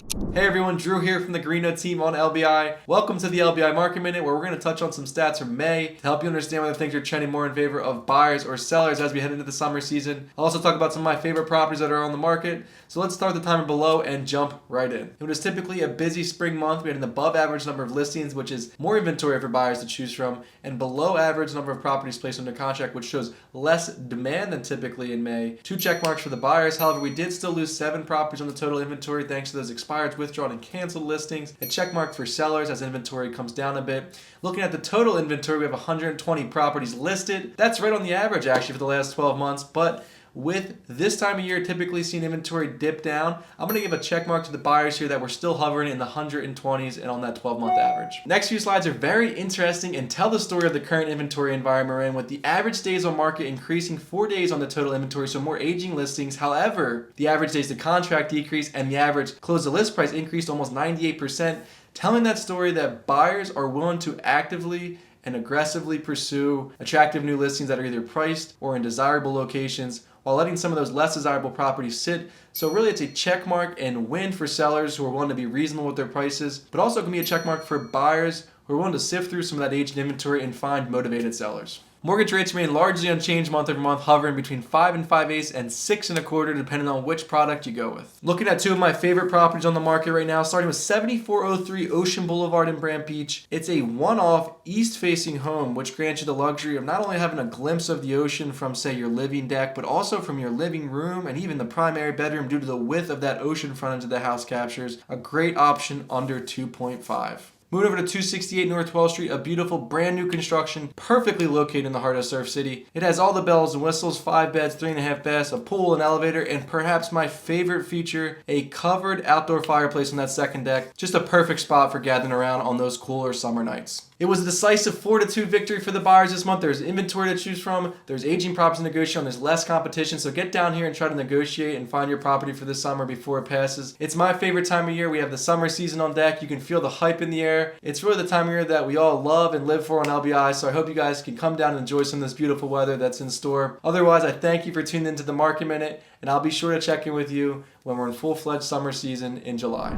Hey everyone, Drew here from the Guarino Team on LBI. Welcome to the LBI Market Minute, where we're going to touch on some stats from May to help you understand whether things are trending more in favor of buyers or sellers as we head into the summer season. I'll also talk about some of my favorite properties that are on the market. So let's start the timer below and jump right in. It was typically a busy spring month. We had an above average number of listings, which is more inventory for buyers to choose from, and below average number of properties placed under contract, which shows less demand than typically in May. 2 check marks for the buyers. However, we did still lose 7 properties on the total inventory thanks to those expired, withdrawn, and canceled listings. A check mark for sellers as inventory comes down a bit. Looking at the total inventory, we have 120 properties listed. That's right on the average actually for the last 12 months, but with this time of year typically seeing inventory dip down, I'm going to give a check mark to the buyers here that we're still hovering in the 120s and on that 12-month average. Next few slides are very interesting and tell the story of the current inventory environment we're in, with the average days on market increasing 4 days on the total inventory, so more aging listings. However, the average days to contract decreased and the average close to list price increased almost 98%, telling that story that buyers are willing to actively and aggressively pursue attractive new listings that are either priced or in desirable locations, while letting some of those less desirable properties sit. So really it's a check mark and win for sellers who are willing to be reasonable with their prices, but also can be a check mark for buyers who are willing to sift through some of that aged inventory and find motivated sellers. Mortgage rates remain largely unchanged month over month, hovering between 5 5/8 and 6 1/4, depending on which product you go with. Looking at 2 of my favorite properties on the market right now, starting with 7403 Ocean Boulevard in Brant Beach. It's a one-off east-facing home, which grants you the luxury of not only having a glimpse of the ocean from, say, your living deck, but also from your living room and even the primary bedroom due to the width of that ocean frontage the house captures. A great option under 2.5. Moving over to 268 North 12th Street, a beautiful brand new construction, perfectly located in the heart of Surf City. It has all the bells and whistles, 5 beds, 3.5 baths, a pool, an elevator, and perhaps my favorite feature, a covered outdoor fireplace on that second deck. Just a perfect spot for gathering around on those cooler summer nights. It was a decisive 4-2 victory for the buyers this month. There's inventory to choose from, there's aging properties to negotiate on, there's less competition, so get down here and try to negotiate and find your property for this summer before it passes. It's my favorite time of year. We have the summer season on deck. You can feel the hype in the air. It's really the time of year that we all love and live for on LBI, so I hope you guys can come down and enjoy some of this beautiful weather that's in store. Otherwise, I thank you for tuning into the Market Minute, and I'll be sure to check in with you when we're in full-fledged summer season in July.